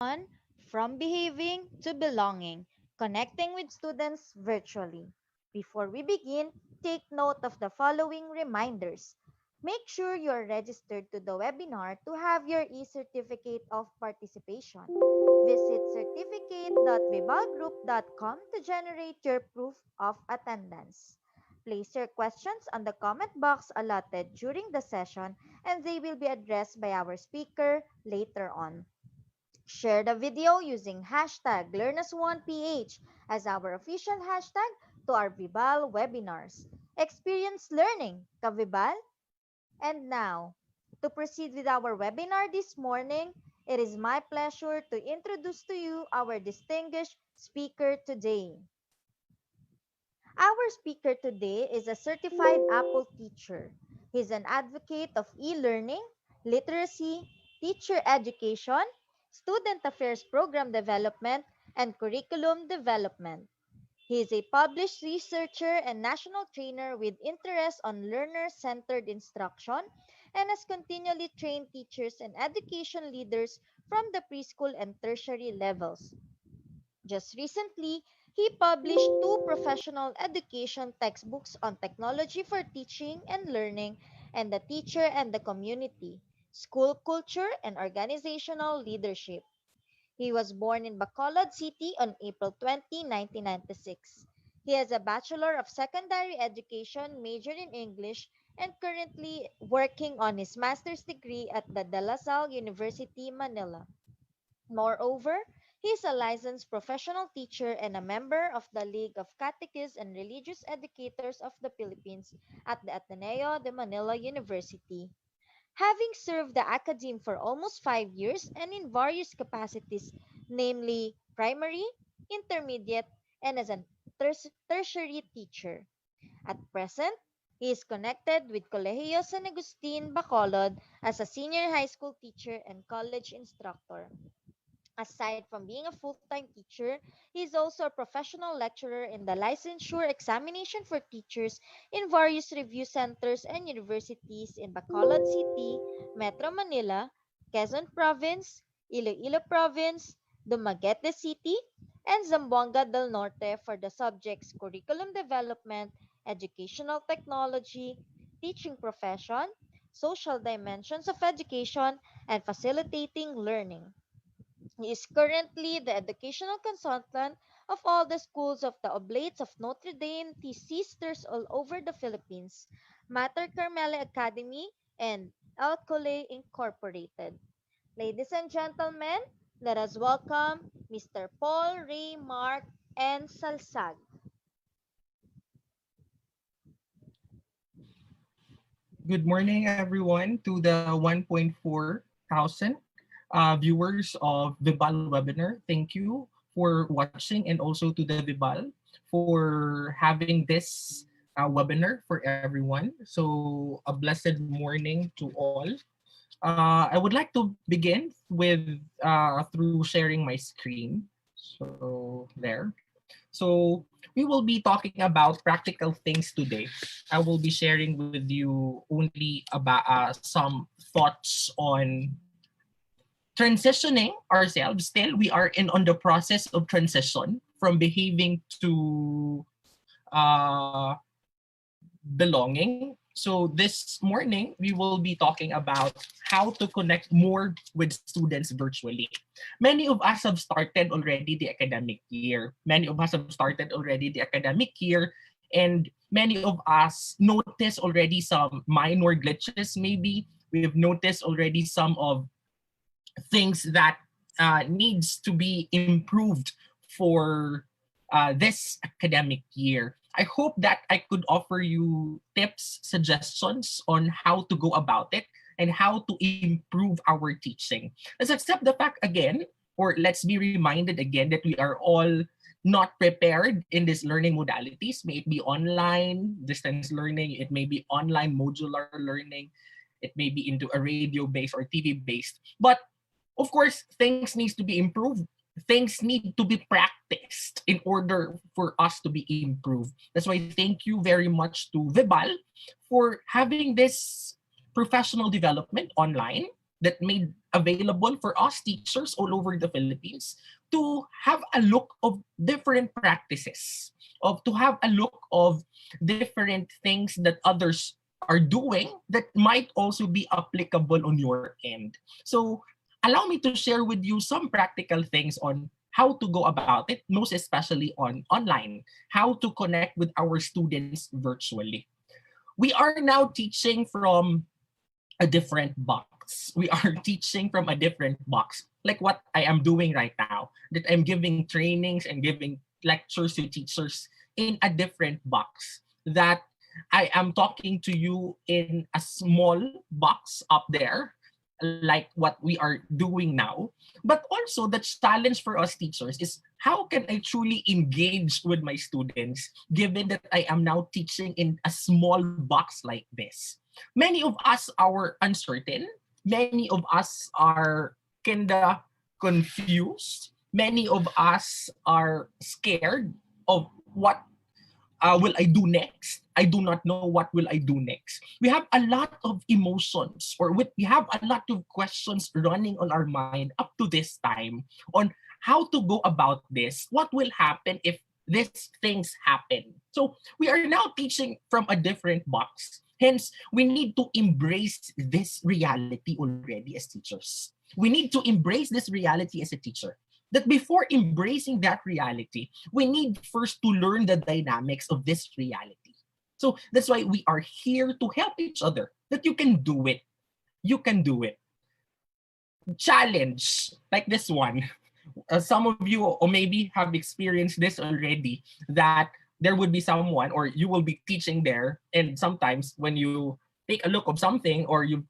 on From Behaving to Belonging, connecting with students virtually. Before we begin, take note of the following reminders. Make sure you're registered to the webinar to have your e-certificate of participation. Visit certificate.vibalgroup.com to generate your proof of attendance. Place your questions on the comment box allotted during the session and they will be addressed by our speaker later on. Share the video using hashtag LearnAs1PH as our official hashtag to our VIBAL webinars. Experience learning, ka-VIBAL? And now, to proceed with our webinar this morning, it is my pleasure to introduce to you our distinguished speaker today. Our speaker today is a certified Apple teacher. He's an advocate of e-learning, literacy, teacher education, student affairs program development, and curriculum development. He is a published researcher and national trainer with interest on learner-centered instruction and has continually trained teachers and education leaders from the preschool and tertiary levels. Just recently, he published two professional education textbooks on technology for teaching and learning and the teacher and the community, school culture and organizational leadership. He was born in Bacolod City on April 20, 1996. He has a Bachelor of Secondary Education, major in English, and currently working on his master's degree at the De La Salle University, Manila. Moreover, he is a licensed professional teacher and a member of the League of Catechists and Religious Educators of the Philippines at the Ateneo de Manila University. Having served the academe for almost 5 years and in various capacities, namely primary, intermediate, and as a tertiary teacher. At present, he is connected with Colegio San Agustin, Bacolod as a senior high school teacher and college instructor. Aside from being a full-time teacher, he is also a professional lecturer in the licensure examination for teachers in various review centers and universities in Bacolod City, Metro Manila, Quezon Province, Iloilo Province, Dumaguete City, and Zamboanga del Norte for the subjects curriculum development, educational technology, teaching profession, social dimensions of education, and facilitating learning. He is currently the educational consultant of all the schools of the Oblates of Notre Dame Sisters all over the Philippines, Mater Carmela Academy, and El Cole Incorporated. Ladies and gentlemen, let us welcome Mr. Paul Ray Mark and Salsag. Good morning, everyone, to the 1.4 thousand viewers of VIBAL webinar. Thank you for watching and also to the VIBAL for having this webinar for everyone. So a blessed morning to all. I would like to begin with through sharing my screen. So there. So we will be talking about practical things today. I will be sharing with you only about some thoughts on transitioning ourselves. Still, we are on the process of transition from behaving to uh, belonging. So this morning, we will be talking about how to connect more with students virtually. Many of us have started already the academic year. Many of us have started already the academic year, and many of us notice already some minor glitches maybe. We've noticed already some of things that needs to be improved for this academic year. I hope that I could offer you tips, suggestions on how to go about it and how to improve our teaching. Let's accept the fact again, or let's be reminded again that we are all not prepared in these learning modalities. May it be online, distance learning, it may be online modular learning, it may be into a radio-based or TV-based. But of course, things needs to be improved. Things need to be practiced in order for us to be improved. That's why thank you very much to VIBAL for having this professional development online. that made available for us teachers all over the Philippines to have a look of different practices, of to have a look of different things that others are doing that might also be applicable on your end. So allow me to share with you some practical things on how to go about it, most especially on online, how to connect with our students virtually. We are now teaching from a different box. We are teaching from a different box, like what I am doing right now, that I'm giving trainings and giving lectures to teachers in a different box. That I am talking to you in a small box up there, like what we are doing now. But also, the challenge for us teachers is how can I truly engage with my students given that I am now teaching in a small box like this? Many of us are uncertain. Many of us are kinda confused. Many of us are scared of what will I do next? I do not know what will I do next. We have a lot of emotions, or we have a lot of questions running on our mind up to this time on how to go about this. What will happen if these things happen? So we are now teaching from a different box. Hence, we need to embrace this reality already as teachers. We need to embrace this reality as a teacher, that before embracing that reality, we need first to learn the dynamics of this reality. So that's why we are here to help each other, that you can do it. You can do it. Challenge like this one. Some of you or maybe have experienced this already, that there would be someone or you will be teaching there, and sometimes when you take a look of something or you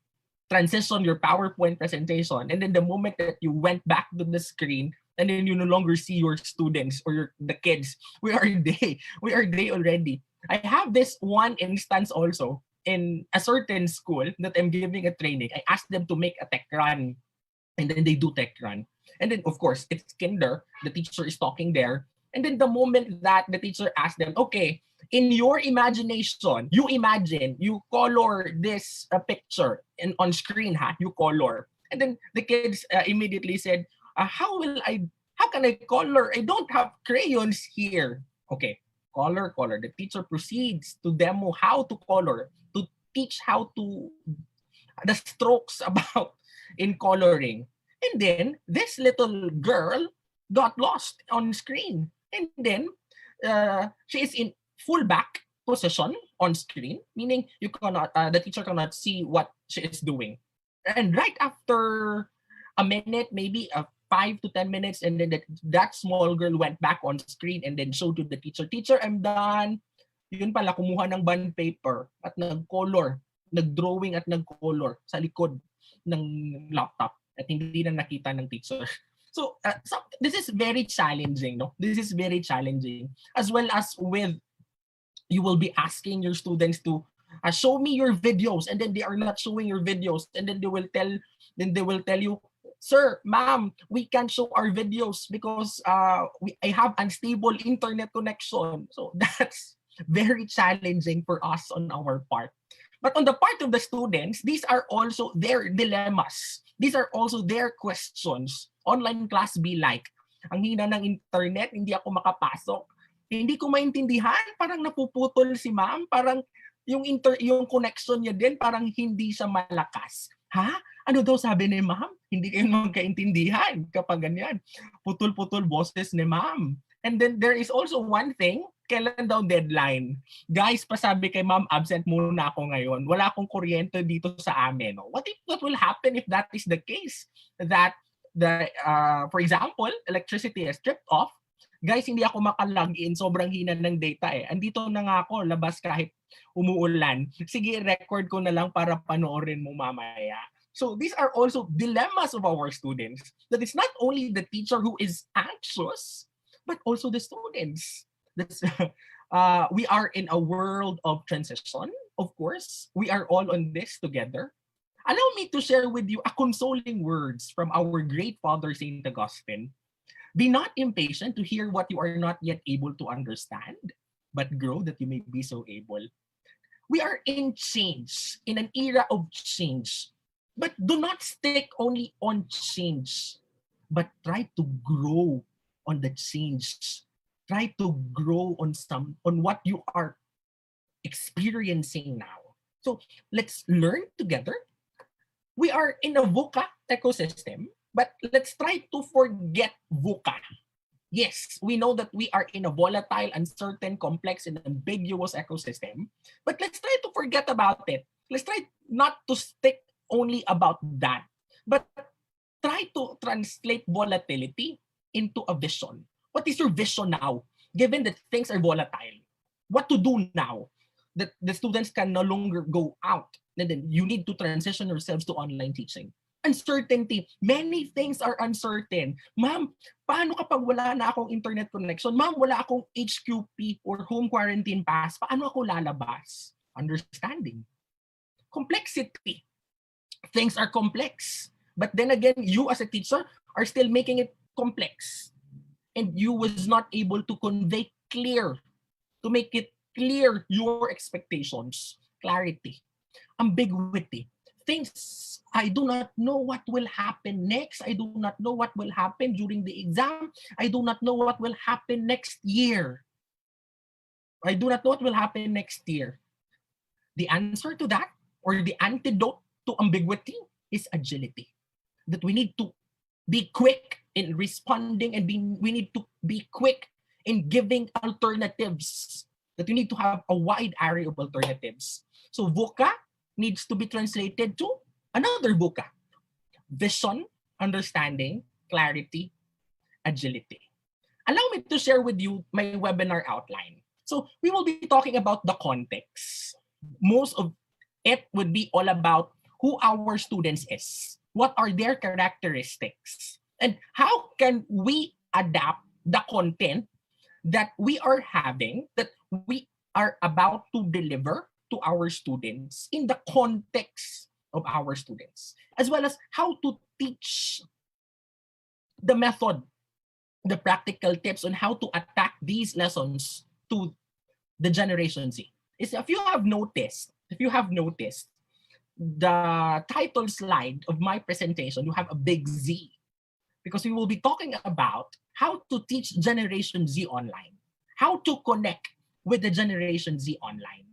transition your PowerPoint presentation, and then the moment that you went back to the screen, and then you no longer see your students or the kids, where are they? Where are they already? I have this one instance also in a certain school that I'm giving a training. I asked them to make a tech run, and then they do tech run. And then, of course, it's kinder. The teacher is talking there. And then the moment that the teacher asked them, okay, in your imagination, you imagine, you color this picture and on screen, you color. And then the kids immediately said, how can I color? I don't have crayons here. Okay, color. The teacher proceeds to demo how to color, to teach how to, the strokes about in coloring. And then this little girl got lost on screen. And then she is in full back position on screen, meaning you cannot, the teacher cannot see what she is doing. And right after a minute, maybe 5 to 10 minutes, and then that small girl went back on screen and then showed to the teacher, "Teacher, I'm done." Yun pala, kumuha ng bond paper at nag-color, nag-drawing at nag-color sa likod ng laptop at hindi na nakita ng teacher. So this is very challenging, no? This is very challenging. As well as with, you will be asking your students to show me your videos, and then they are not showing your videos, and then they will tell you, "Sir, ma'am, we can't show our videos because I have unstable internet connection." So that's very challenging for us on our part. But on the part of the students, these are also their dilemmas. These are also their questions. Online class be like, ang hina ng internet, hindi ako makapasok. Hindi ko maintindihan, parang napuputol si ma'am, parang yung connection niya din, parang hindi siya malakas. Ha? Ano daw sabi ni ma'am? Hindi kayo magkaintindihan kapag ganyan. Putol-putol boses ni ma'am. And then there is also one thing, kailan daw deadline? Guys, pasabi kay ma'am, absent muna ako ngayon. Wala akong kuryente dito sa amin. What will happen if that is the case? That for example, electricity is stripped off. Guys, hindi ako makalogin, sobrang hina ng data eh. Andito na nga ako, labas kahit umuulan. Sige, record ko na lang para panoorin mo mamaya. So these are also dilemmas of our students. That it's not only the teacher who is anxious, but also the students. We are in a world of transition. Of course, we are all on this together. Allow me to share with you a consoling words from our great father, Saint Augustine. Be not impatient to hear what you are not yet able to understand, but grow that you may be so able. We are in change, in an era of change. But do not stick only on change, but try to grow on the change. Try to grow on what you are experiencing now. So let's learn together. We are in a VUCA ecosystem, but let's try to forget VUCA. Yes, we know that we are in a volatile, uncertain, complex, and ambiguous ecosystem, but let's try to forget about it. Let's try not to stick only about that, but try to translate volatility into a vision. What is your vision now, given that things are volatile? What to do now that the students can no longer go out, and then you need to transition yourselves to online teaching? Uncertainty. Many things are uncertain. Ma'am, paano kapag wala na akong internet connection? Ma'am, wala akong HQP or home quarantine pass. Paano ako lalabas? Understanding. Complexity. Things are complex. But then again, you as a teacher are still making it complex. And you was not able to convey clear, to make it clear your expectations. Clarity. Ambiguity. Things, I do not know what will happen next. I do not know what will happen during the exam. I do not know what will happen next year. I do not know what will happen next year. The answer to that, or the antidote to ambiguity, is agility. That we need to be quick in responding, and we need to be quick in giving alternatives. That we need to have a wide array of alternatives. So VUCA needs to be translated to another VUCA. Vision, understanding, clarity, agility. Allow me to share with you my webinar outline. So we will be talking about the context. Most of it would be all about who our students is. What are their characteristics? And how can we adapt the content that we are having, that we are about to deliver to our students in the context of our students, as well as how to teach the method, the practical tips on how to attack these lessons to the Generation Z. Is if you have noticed the title slide of my presentation, you have a big Z, because we will be talking about how to teach Generation Z online, how to connect with the Generation Z online.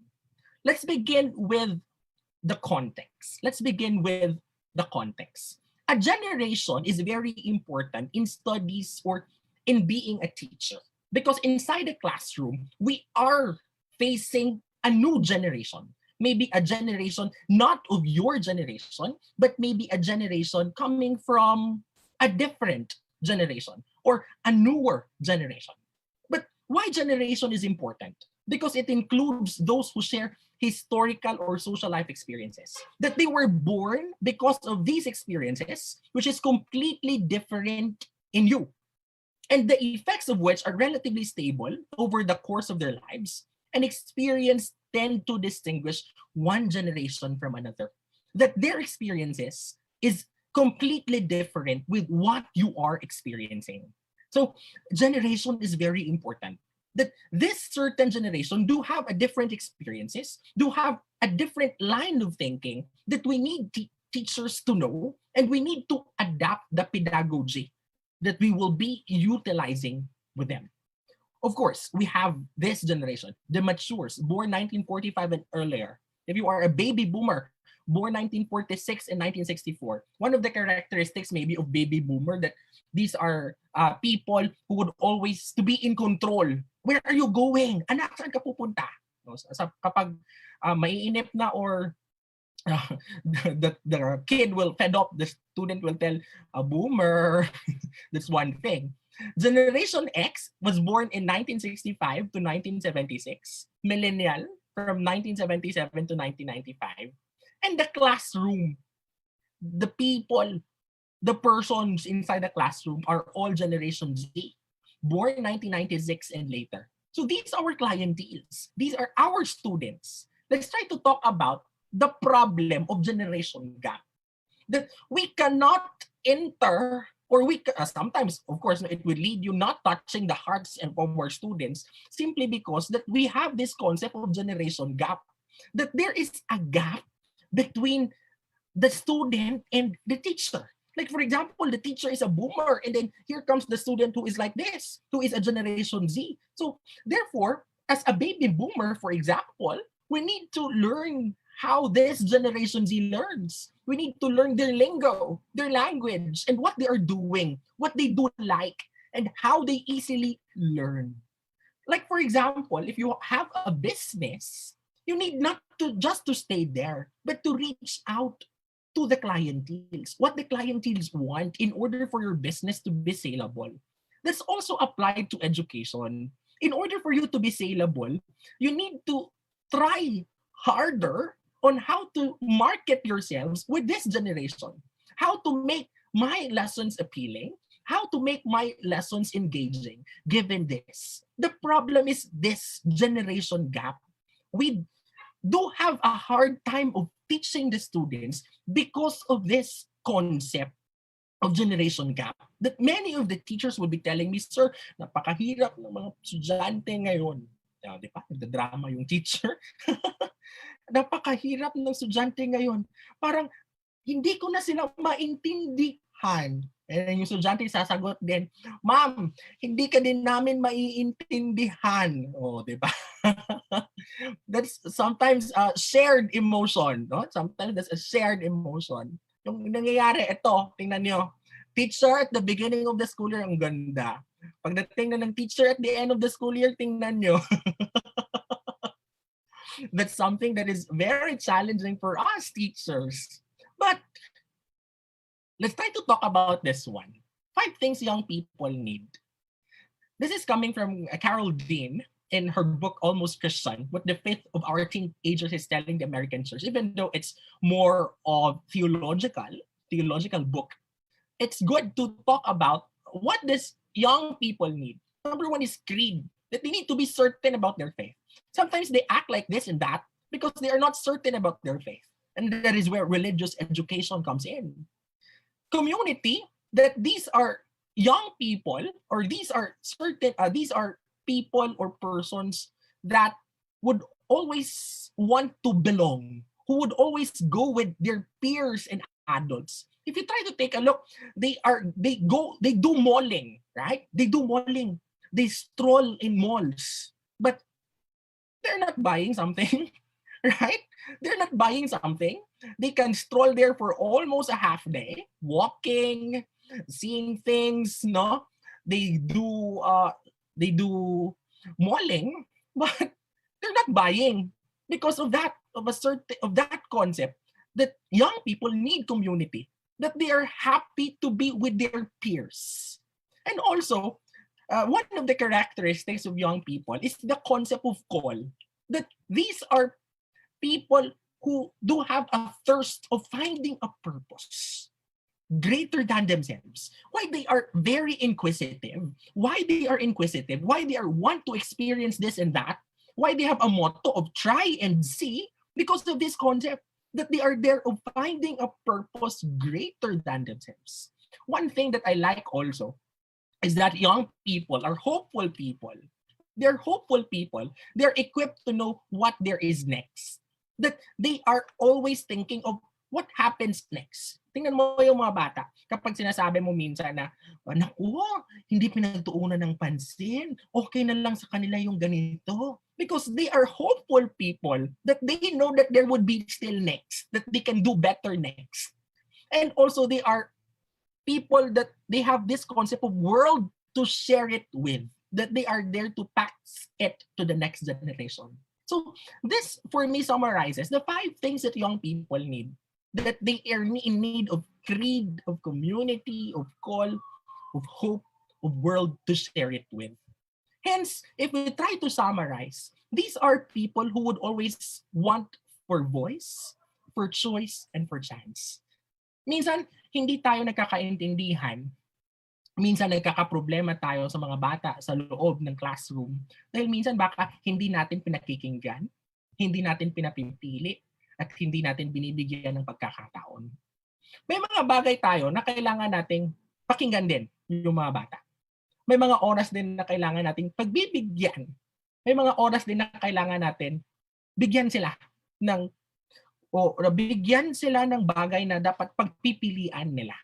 Let's begin with the context. Let's begin with the context. A generation is very important in studies or in being a teacher, because inside the classroom, we are facing a new generation. Maybe a generation not of your generation, but maybe a generation coming from a different generation or a newer generation. But why generation is important? Because it includes those who share historical or social life experiences. That they were born because of these experiences, which is completely different in you, and the effects of which are relatively stable over the course of their lives, and experience tend to distinguish one generation from another. That their experiences is completely different with what you are experiencing. So generation is very important. That this certain generation do have a different experiences, do have a different line of thinking that we need teachers to know, and we need to adapt the pedagogy that we will be utilizing with them. Of course, we have this generation, the matures, born 1945 and earlier. If you are a baby boomer, born 1946 and 1964, one of the characteristics maybe of baby boomer that these are people who would always to be in control. Where are you going? Anak, saan ka pupunta? Kapag maiinip na, or the kid will fed up, the student will tell a boomer. That's one thing. Generation X was born in 1965 to 1976. Millennial from 1977 to 1995. And the classroom, the people, the persons inside the classroom are all Generation Z, born 1996 and later. So these are our clienteles. These are our students. Let's try to talk about the problem of generation gap. That we cannot enter, or sometimes, of course, it will lead you not touching the hearts of our students, simply because that we have this concept of generation gap. That there is a gap between the student and the teacher. Like for example, the teacher is a boomer, and then here comes the student who is like this, who is a generation Z. So therefore, as a baby boomer, for example, we need to learn how this generation Z learns. We need to learn their lingo, their language, and what they are doing, what they do like, and how they easily learn. Like for example, if you have a business, you need not to just to stay there, but to reach out to the clienteles, what the clienteles want in order for your business to be saleable. That's also applied to education. In order for you to be saleable, you need to try harder on how to market yourselves with this generation, how to make my lessons appealing, how to make my lessons engaging given this. The problem is this generation gap. We do have a hard time of teaching the students because of this concept of generation gap that many of the teachers will be telling me, sir, napakahirap ng mga estudyante ngayon. Di ba? Nagda-drama yung teacher. Napakahirap ng estudyante ngayon. Parang hindi ko na sila maintindihan. And yung estudyante sasagot din, ma'am, hindi ka din namin maiintindihan. Oh, di ba? That's sometimes a shared emotion. No? Sometimes that's a shared emotion. Yung nangyayari, ito, tingnan nyo. Teacher at the beginning of the school year, ang ganda. Pagdating na ng teacher at the end of the school year, tingnan nyo. That's something that is very challenging for us teachers. But let's try to talk about this one. 5 things young people need. This is coming from Carol Dean in her book Almost Christian, what the faith of our teenagers is telling the American church, even though it's more of theological book. It's good to talk about what these young people need. Number one is creed, that they need to be certain about their faith. Sometimes they act like this and that because they are not certain about their faith. And that is where religious education comes in. Community, that these are young people, or these are people or persons that would always want to belong, who would always go with their peers and adults. If you try to take a look, they do malling, right? They do malling. They stroll in malls, but they're not buying something, right? They're not buying something. They can stroll there for almost a half day, walking, seeing things, no? They do malling, but they're not buying because of that concept that young people need community, that they are happy to be with their peers. And also, one of the characteristics of young people is the concept of call, that these are people who do have a thirst of finding a purpose greater than themselves. Why they are very inquisitive, why they are inquisitive, why they are want to experience this and that, why they have a motto of try and see, because of this concept that they are there of finding a purpose greater than themselves. One thing that I like also is that young people are hopeful people. They're hopeful people. They're equipped to know what there is next. That they are always thinking of what happens next. Tingnan mo yung mga bata, kapag sinasabi mo minsan na, naku, hindi pinagtuunan ng pansin, okay na lang sa kanila yung ganito. Because they are hopeful people, that they know that there would be still next, that they can do better next. And also they are people that they have this concept of world to share it with, that they are there to pass it to the next generation. So this, for me, summarizes the 5 things that young people need, that they are in need of creed, of community, of call, of hope, of world to share it with. Hence, if we try to summarize, these are people who would always want for voice, for choice, and for chance. Minsan, hindi tayo nagkakaintindihan. Minsan nagkakaproblema tayo sa mga bata sa loob ng classroom. Dahil minsan baka hindi natin pinakikinggan, hindi natin pinapipili, at hindi natin binibigyan ng pagkakataon. May mga bagay tayo na kailangan nating pakinggan din yung mga bata. May mga oras din na kailangan nating pagbibigyan. May mga oras din na kailangan natin bigyan sila ng o bigyan sila ng bagay na dapat pagpipilian nila.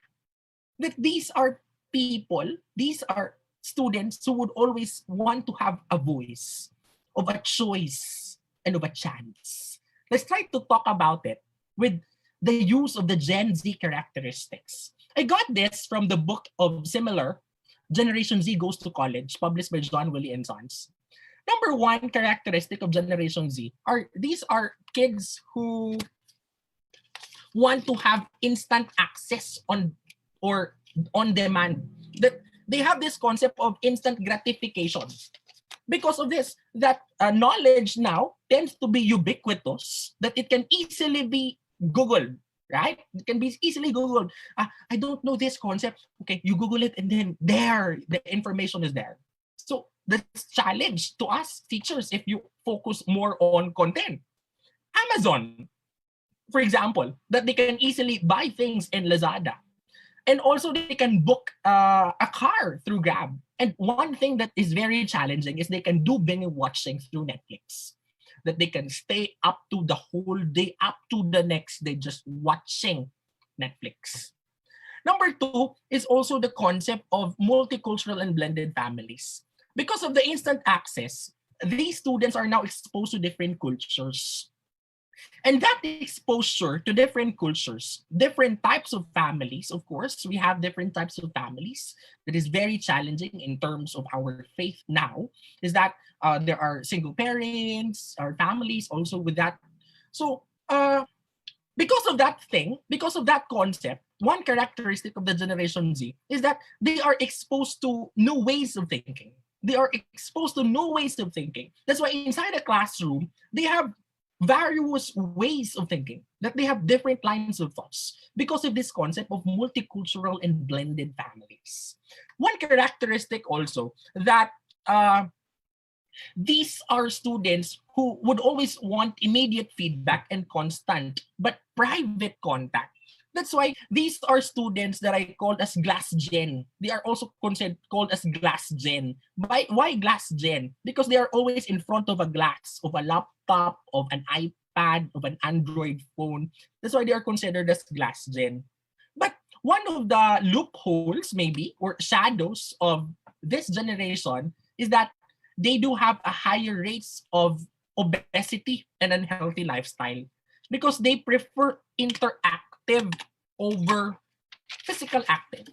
That these are people, these are students who would always want to have a voice, of a choice, and of a chance. Let's try to talk about it with the use of the Gen Z characteristics. I got this from the book of similar, Generation Z Goes to College, published by John Willie and Sons. Number one characteristic of Generation Z are these are kids who want to have instant access on or on demand. That they have this concept of instant gratification. Because of this, that knowledge now tends to be ubiquitous, that it can easily be Googled, right? It can be easily Googled. I don't know this concept. Okay, you Google it and then there, the information is there. So that's challenge to us teachers if you focus more on content. Amazon, for example, that they can easily buy things in Lazada. And also they can book a car through Grab. And one thing that is very challenging is they can do binge watching through Netflix. That they can stay up to the whole day, up to the next day, just watching Netflix. Number two is also the concept of multicultural and blended families. Because of the instant access, these students are now exposed to different cultures. And that exposure to different cultures, different types of families, of course, we have different types of families that is very challenging in terms of our faith now, is that there are single parents, our families also with that. So because of that thing, because of that concept, one characteristic of the Generation Z is that they are exposed to new ways of thinking. They are exposed to new ways of thinking. That's why inside a classroom, they have various ways of thinking, that they have different lines of thoughts because of this concept of multicultural and blended families. One characteristic also that these are students who would always want immediate feedback and constant but private contact. That's why these are students that I call as glass gen. They are also considered called as glass gen. Why glass gen? Because they are always in front of a glass, of a laptop, of an iPad, of an Android phone. That's why they are considered as glass gen. But one of the loopholes, maybe, or shadows of this generation is that they do have a higher rates of obesity and unhealthy lifestyle because they prefer interactive over physical active.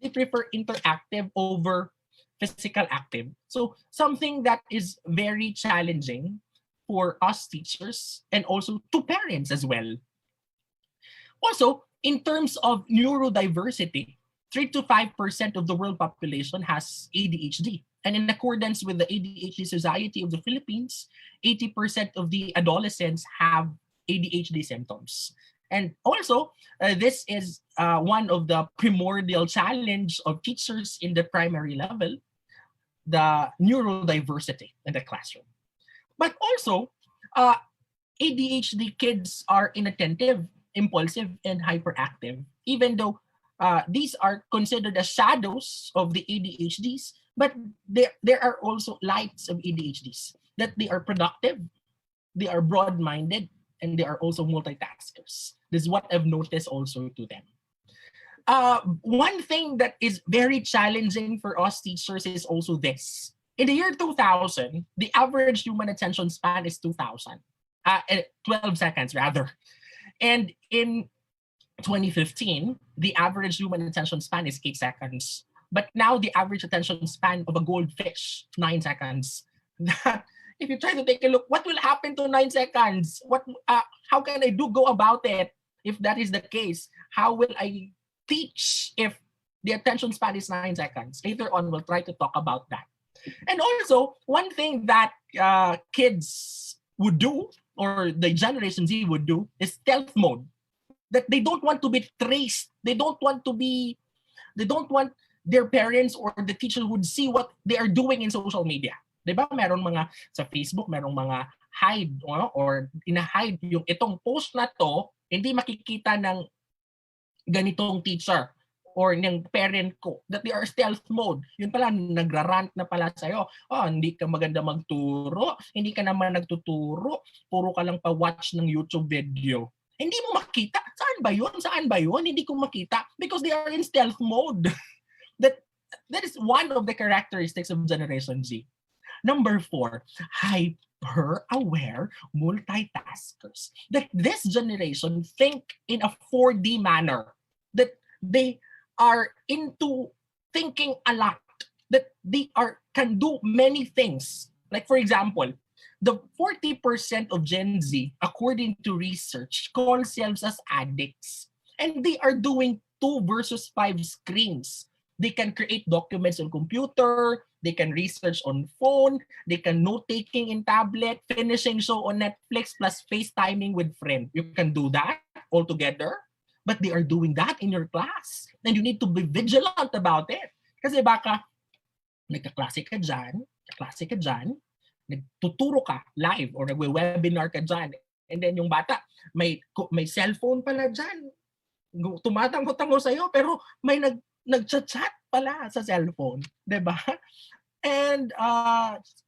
They prefer interactive over physical active. So something that is very challenging for us teachers and also to parents as well. Also, in terms of neurodiversity, 3 to 5% of the world population has ADHD. And in accordance with the ADHD Society of the Philippines, 80% of the adolescents have ADHD symptoms. And also, this is one of the primordial challenge of teachers in the primary level, the neurodiversity in the classroom. But also, ADHD kids are inattentive, impulsive, and hyperactive, even though these are considered as shadows of the ADHDs, but there are also lights of ADHDs, that they are productive, they are broad-minded, and they are also multitaskers. This is what I've noticed also to them. One thing that is very challenging for us teachers is also this. In the year 2000, the average human attention span is 12 seconds rather. And in 2015, the average human attention span is 8 seconds. But now the average attention span of a goldfish, 9 seconds. That if you try to take a look, what will happen to 9 seconds? How can I go about it if that is the case? How will I teach if the attention span is 9 seconds? Later on, we'll try to talk about that. And also, one thing that kids would do, or the Generation Z would do, is stealth mode. That they don't want to be traced. They don't want their parents or the teacher would see what they are doing in social media. Diba? Meron mga sa Facebook, merong mga hide or ina-hide yung itong post na to, hindi makikita ng ganitong teacher or ng parent ko, that they are stealth mode. Yun pala, nagrarant na pala sa'yo. Hindi ka maganda magturo, hindi ka naman nagtuturo, puro ka lang pa-watch ng YouTube video. Hindi mo makita. Saan ba yun? Saan ba yun? Hindi ko makita. Because they are in stealth mode. that that is one of the characteristics of Generation Z. Number 4, hyper-aware multitaskers. That this generation think in a 4D manner. That they are into thinking a lot. That they are can do many things. Like for example, the 40% of Gen Z, according to research, call themselves as addicts. And they are doing 2 versus 5 screens. They can create documents on computer, they can research on phone, they can note-taking in tablet, finishing show on Netflix, plus FaceTiming with friend. You can do that all together, but they are doing that in your class. And you need to be vigilant about it. Kasi baka nagkaklase ka dyan, kaklase ka dyan, nagtuturo ka live or nagwe-webinar ka dyan, and then yung bata, may cellphone pala dyan, tumatango-tango sa'yo, pero may nag-chat pala sa cellphone, di ba? And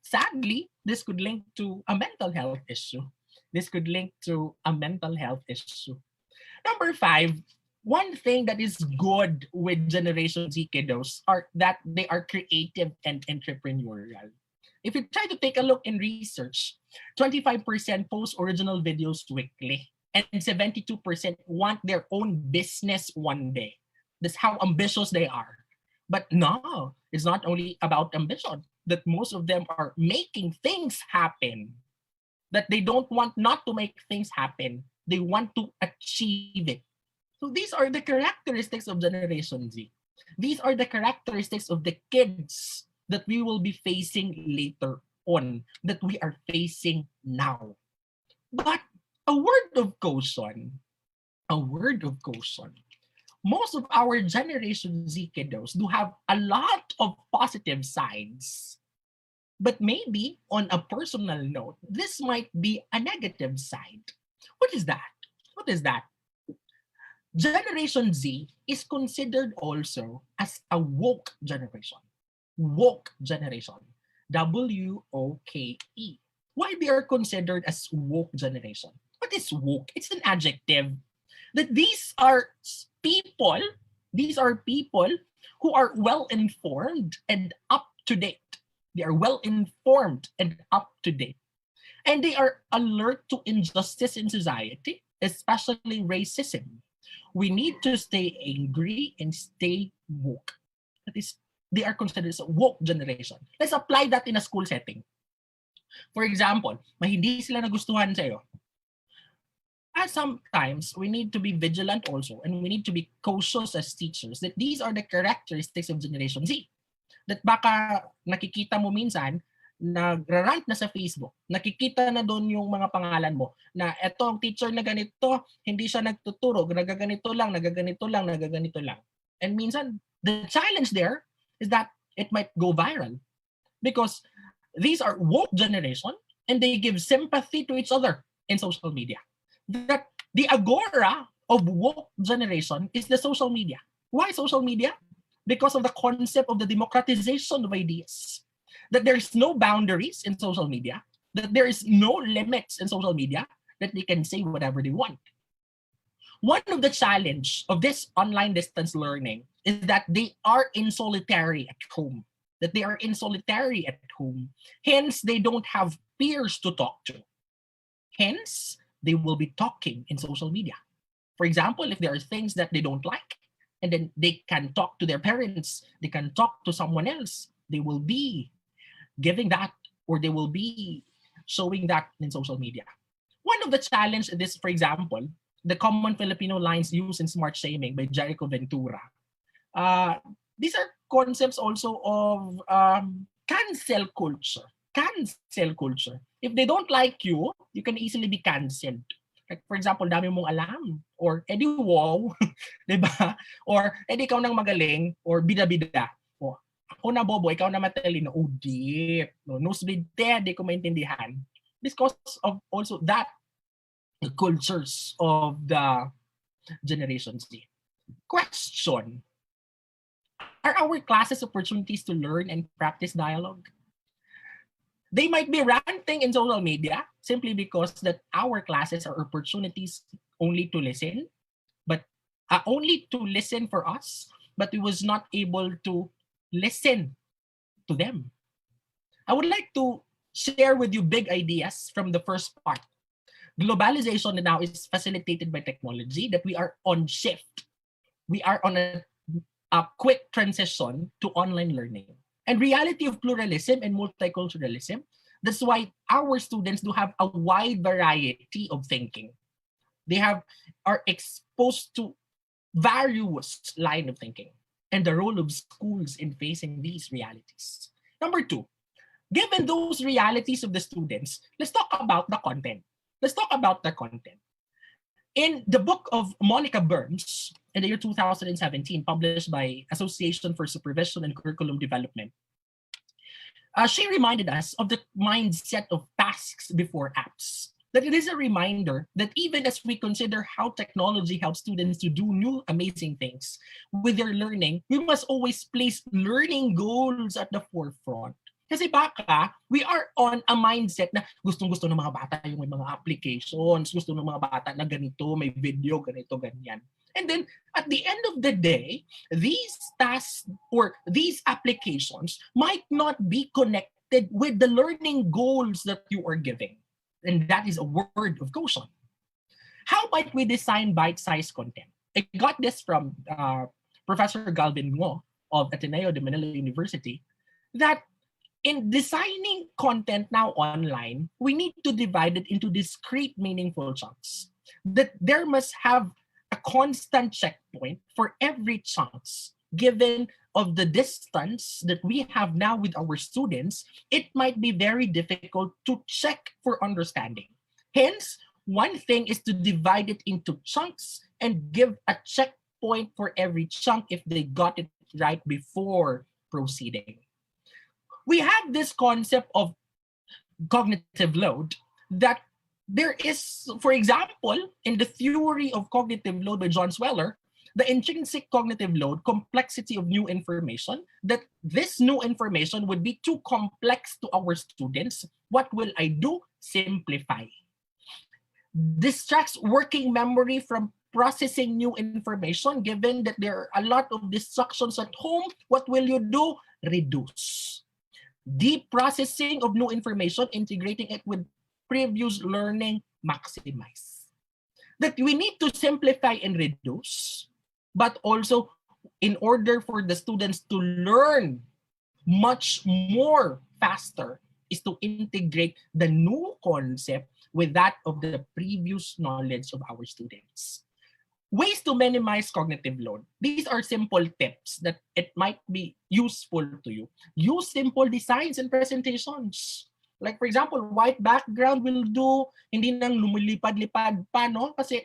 sadly, this could link to a mental health issue. This could link to a mental health issue. Number 5, one thing that is good with Generation Z kiddos are that they are creative and entrepreneurial. If you try to take a look in research, 25% post original videos weekly, and 72% want their own business one day. That's how ambitious they are. But no, it's not only about ambition, that most of them are making things happen. That they don't want not to make things happen. They want to achieve it. So these are the characteristics of Generation Z. These are the characteristics of the kids that we will be facing later on, that we are facing now. But a word of caution, a word of caution. Most of our Generation Z kiddos do have a lot of positive sides. But maybe on a personal note, this might be a negative side. What is that? What is that? Generation Z is considered also as a woke generation. Woke generation. W-O-K-E. Why they are considered as woke generation? What is woke? It's an adjective. That people, these are people who are well informed and up to date. They are well informed and up to date. And they are alert to injustice in society, especially racism. We need to stay angry and stay woke. That is, they are considered as a woke generation. Let's apply that in a school setting. For example, may hindi sila nagustuhan sa'yo. Sometimes we need to be vigilant also, and we need to be cautious as teachers that these are the characteristics of Generation Z. That baka nakikita mo minsan, nagrarant na sa Facebook, nakikita na doon yung mga pangalan mo, na eto ang teacher na ganito, hindi siya nagtuturo, nagaganito lang, nagaganito lang, nagaganito lang. And minsan, the challenge there is that it might go viral because these are woke generation and they give sympathy to each other in social media. That the agora of woke generation is the social media. Why social media? Because of the concept of the democratization of ideas. That there is no boundaries in social media, that there is no limits in social media, that they can say whatever they want. One of the challenge of this online distance learning is that they are in solitary at home. That they are in solitary at home. Hence, they don't have peers to talk to. Hence, they will be talking in social media. For example, if there are things that they don't like, and then they can talk to their parents, they can talk to someone else, they will be giving that, or they will be showing that in social media. One of the challenge this, for example, the common Filipino lines used in Smart Shaming by Jericho Ventura. These are concepts also of cancel culture. Cancel culture. If they don't like you can easily be canceled. Like for example, dami mong alam, or edi wow, diba? Or edi ikaw nang magaling, or bida-bida. O, ako na bobo, ikaw na matalino. Oh, deep. No, nosebleed di ko maintindihan. Because of also that the cultures of the Generation Z. Question. Are our classes opportunities to learn and practice dialogue? They might be ranting in social media simply because that our classes are opportunities only to listen, but only to listen for us, but we was not able to listen to them. I would like to share with you big ideas from the first part. Globalization now is facilitated by technology, that we are on shift. We are on a quick transition to online learning. And reality of pluralism and multiculturalism, that's why our students do have a wide variety of thinking. They have are exposed to various line of thinking and the role of schools in facing these realities. Number two, given those realities of the students, let's talk about the content. Let's talk about the content. In the book of Monica Burns in the year 2017, published by Association for Supervision and Curriculum Development, she reminded us of the mindset of tasks before apps. That it is a reminder that even as we consider how technology helps students to do new amazing things with their learning, we must always place learning goals at the forefront. Kasi baka, we are on a mindset na gustong-gusto ng mga bata yung may mga applications, gusto ng mga bata na ganito, may video, ganito, ganyan. And then, at the end of the day, these tasks or these applications might not be connected with the learning goals that you are giving. And that is a word of caution. How might we design bite-sized content? I got this from Professor Galvin Ngo of Ateneo de Manila University, that in designing content now online, we need to divide it into discrete, meaningful chunks. That there must have a constant checkpoint for every chunks. Given of the distance that we have now with our students, it might be very difficult to check for understanding. Hence, one thing is to divide it into chunks and give a checkpoint for every chunk if they got it right before proceeding. We have this concept of cognitive load that there is, for example, in the theory of cognitive load by John Sweller, the intrinsic cognitive load, complexity of new information, that this new information would be too complex to our students. What will I do? Simplify. Distracts working memory from processing new information, given that there are a lot of distractions at home. What will you do? Reduce. Deep processing of new information, integrating it with previous learning, maximize. That we need to simplify and reduce, but also in order for the students to learn much more faster is to integrate the new concept with that of the previous knowledge of our students. Ways to minimize cognitive load. These are simple tips that it might be useful to you. Use simple designs and presentations. Like for example, white background will do, hindi nang lumilipad-lipad pa, no? Kasi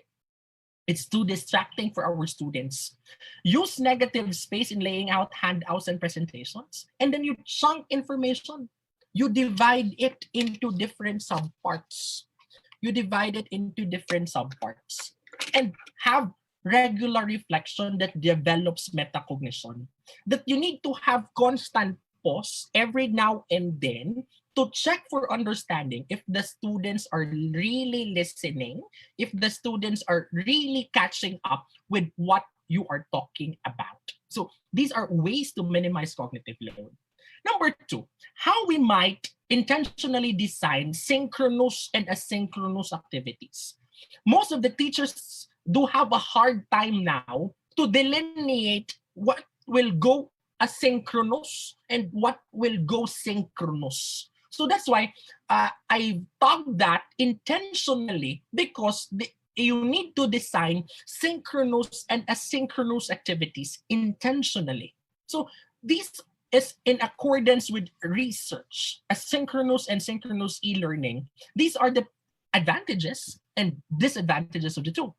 it's too distracting for our students. Use negative space in laying out handouts and presentations. And then you chunk information. You divide it into different subparts. You divide it into different subparts. And have regular reflection that develops metacognition. That you need to have constant pause every now and then to check for understanding if the students are really listening, if the students are really catching up with what you are talking about. So these are ways to minimize cognitive load. Number two, how we might intentionally design synchronous and asynchronous activities. Most of the teachers do have a hard time now to delineate what will go asynchronous and what will go synchronous. So that's why I thought that intentionally, because you need to design synchronous and asynchronous activities intentionally. So this is in accordance with research. Asynchronous and synchronous e-learning, these are the advantages and disadvantages of the two.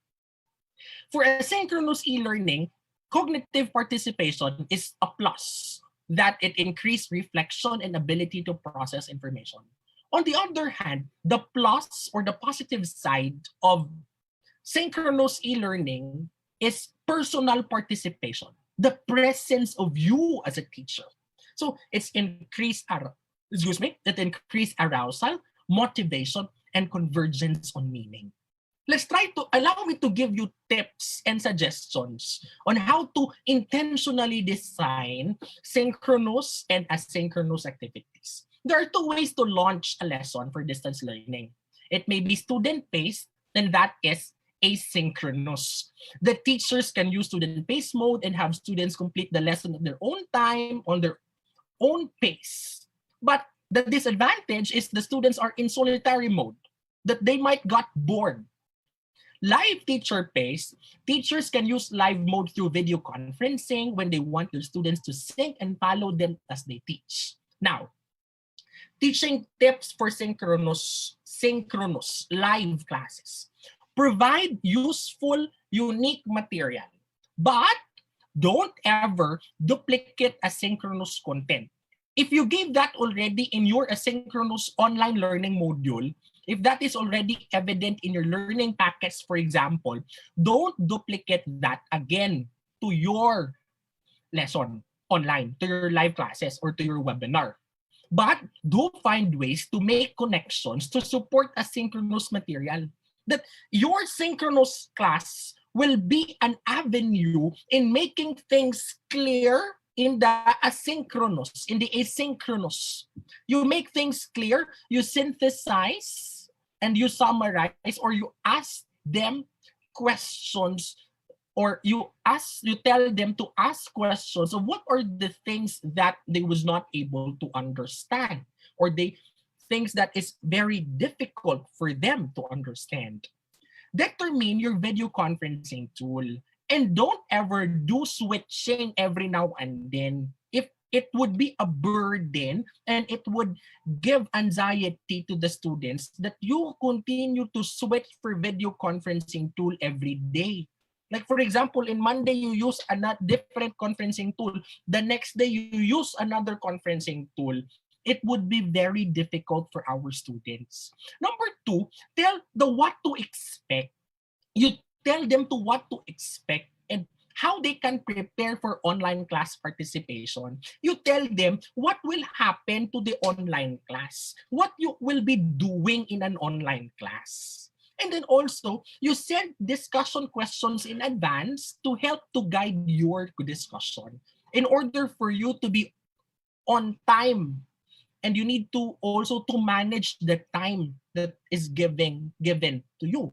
For asynchronous e-learning, cognitive participation is a plus, that it increased reflection and ability to process information. On the other hand, the plus or the positive side of synchronous e-learning is personal participation, the presence of you as a teacher. So it's it increased arousal, motivation, and convergence on meaning. let's try to allow me to give you tips and suggestions on how to intentionally design synchronous and asynchronous activities. There are two ways to launch a lesson for distance learning. It may be student-paced, and that is asynchronous. The teachers can use student-paced mode and have students complete the lesson at their own time, on their own pace. But the disadvantage is the students are in solitary mode, that they might got bored. Live teacher pace, teachers can use live mode through video conferencing when they want their students to sync and follow them as they teach. Now, teaching tips for synchronous live classes. Provide useful, unique material, but don't ever duplicate asynchronous content. If you gave that already in your asynchronous online learning module, if that is already evident in your learning packets, for example, don't duplicate that again to your lesson online, to your live classes, or to your webinar. But do find ways to make connections to support asynchronous material. That your synchronous class will be an avenue in making things clear in the asynchronous, in the asynchronous. You make things clear, you synthesize, and you summarize, or you ask them questions, or you tell them to ask questions of what are the things that they was not able to understand, or they things that is very difficult for them to understand. Determine your video conferencing tool, and don't ever do switching every now and then. If it would be a burden and it would give anxiety to the students that you continue to switch for video conferencing tool every day. Like for example, in Monday you use a different conferencing tool. The next day you use another conferencing tool. It would be very difficult for our students. Number two, tell the what to expect. You tell them to what to expect and how they can prepare for online class participation. You tell them what will happen to the online class, what you will be doing in an online class. And then also, you send discussion questions in advance to help to guide your discussion in order for you to be on time, and you need to also to manage the time that is given to you.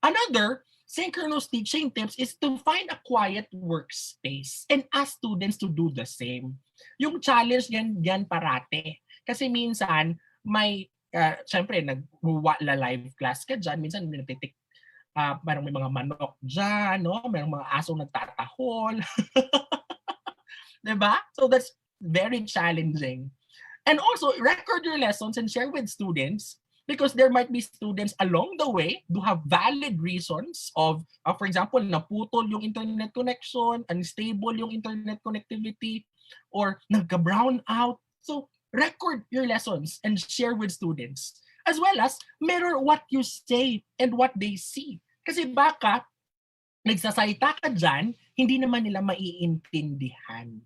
Another synchronous teaching tips is to find a quiet workspace and ask students to do the same. Yung challenge yan parate. Kasi minsan may syempre nagwala live class ka dyan, minsan nagtitik parang may mga manok dyan, no? May mga asong nagtatahol. Diba? So that's very challenging. And also, record your lessons and share with students, because there might be students along the way who have valid reasons of, for example, naputol yung internet connection, unstable yung internet connectivity, or nagka-brown out. So, record your lessons and share with students. As well as, mirror what you say and what they see. Kasi baka, nagsasalita ka dyan, hindi naman nila maiintindihan.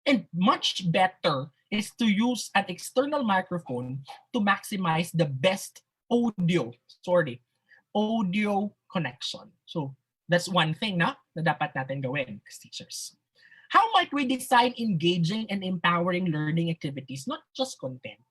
And much better is to use an external microphone to maximize the best audio connection. So that's one thing na dapat natin gawin as teachers. How might we design engaging and empowering learning activities, not just content?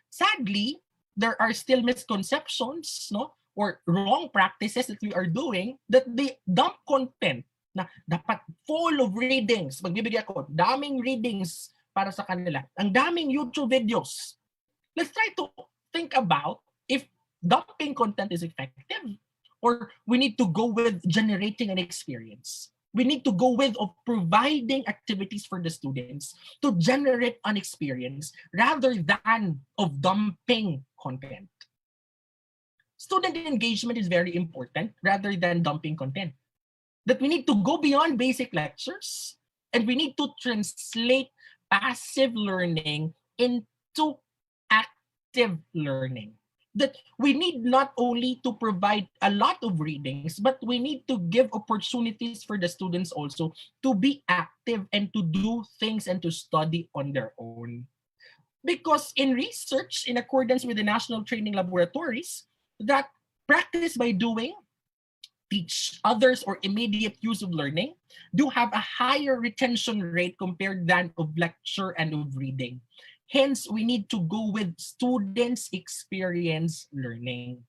Sadly, there are still misconceptions, no, or wrong practices that we are doing, that they dump content na dapat full of readings. Magbibigay ako, daming readings para sa kanila. Ang daming YouTube videos. Let's try to think about if dumping content is effective, or we need to go with generating an experience. We need to go with of providing activities for the students to generate an experience rather than of dumping content. Student engagement is very important rather than dumping content. That we need to go beyond basic lectures, and we need to translate passive learning into active learning. That we need not only to provide a lot of readings, but we need to give opportunities for the students also to be active and to do things and to study on their own. Because in research, in accordance with the National Training Laboratories, that practice by doing teach others or immediate use of learning do have a higher retention rate compared than of lecture and of reading. Hence, we need to go with students' experience learning.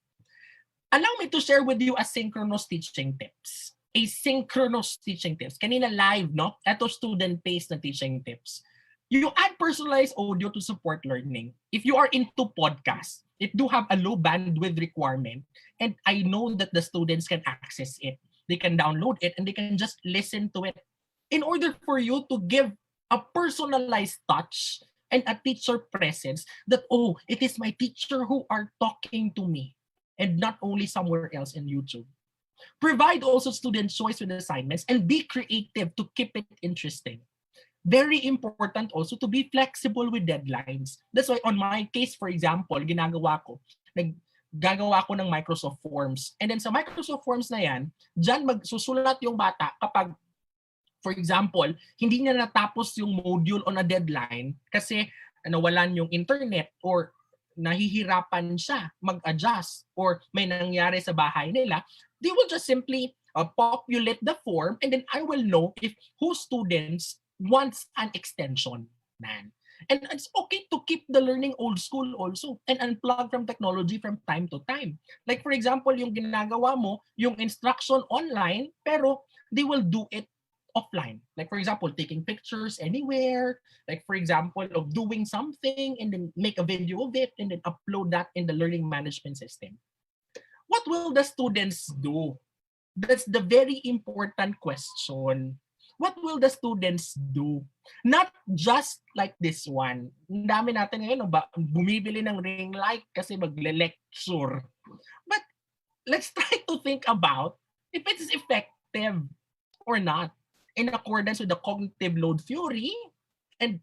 Allow me to share with you asynchronous teaching tips. Asynchronous teaching tips. Kanina live, no? Ito student-based na teaching tips. You add personalized audio to support learning. If you are into podcasts, it do have a low bandwidth requirement, and I know that the students can access it. They can download it and they can just listen to it. In order for you to give a personalized touch and a teacher presence that, oh, it is my teacher who are talking to me and not only somewhere else in YouTube. Provide also student choice with assignments and be creative to keep it interesting. Very important also to be flexible with deadlines. That's why on my case, for example, gagawa ko ng Microsoft Forms. And then sa Microsoft Forms na yan, dyan magsusulat yung bata kapag, for example, hindi niya natapos yung module on a deadline kasi nawalan yung internet or nahihirapan siya mag-adjust or may nangyari sa bahay nila, they will just simply populate the form and then I will know if whose students wants an extension. Man. And it's okay to keep the learning old school also and unplug from technology from time to time. Like for example, yung ginagawa mo, yung instruction online, pero they will do it offline. Like for example, taking pictures anywhere, like for example, of doing something and then make a video of it and then upload that in the learning management system. What will the students do? That's the very important question. What will the students do? Not just like this one. Ang dami natin ngayon, bumibili ng ring light kasi magle-lecture. But let's try to think about if it's effective or not in accordance with the cognitive load theory and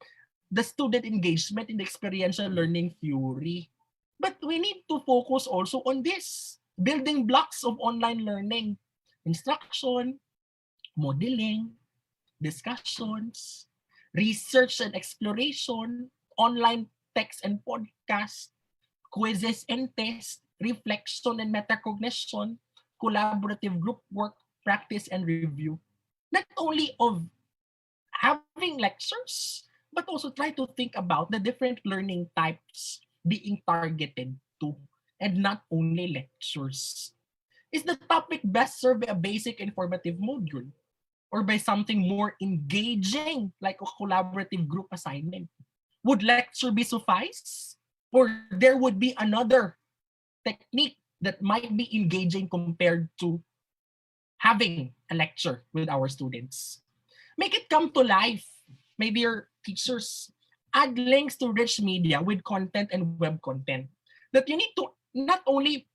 the student engagement in the experiential learning theory. But we need to focus also on this, building blocks of online learning, instruction, modeling, discussions, research and exploration, online text and podcast, quizzes and tests, reflection and metacognition, collaborative group work, practice and review. Not only of having lectures, but also try to think about the different learning types being targeted to and not only lectures. Is the topic best served by a basic informative module or by something more engaging like a collaborative group assignment? Would lecture be suffice? Or there would be another technique that might be engaging compared to having a lecture with our students? Make it come to life. Maybe your teachers add links to rich media with content and web content that you need to not only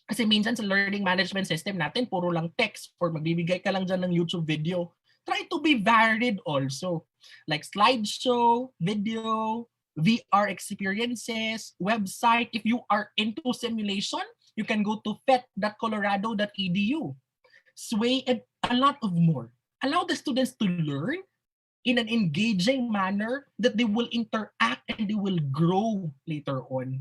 kasi minsan sa learning management system natin, puro lang text or magbibigay ka lang dyan ng YouTube video. Try to be varied also. Like slideshow, video, VR experiences, website. If you are into simulation, you can go to fet.colorado.edu. Sway, and a lot of more. Allow the students to learn in an engaging manner that they will interact and they will grow later on.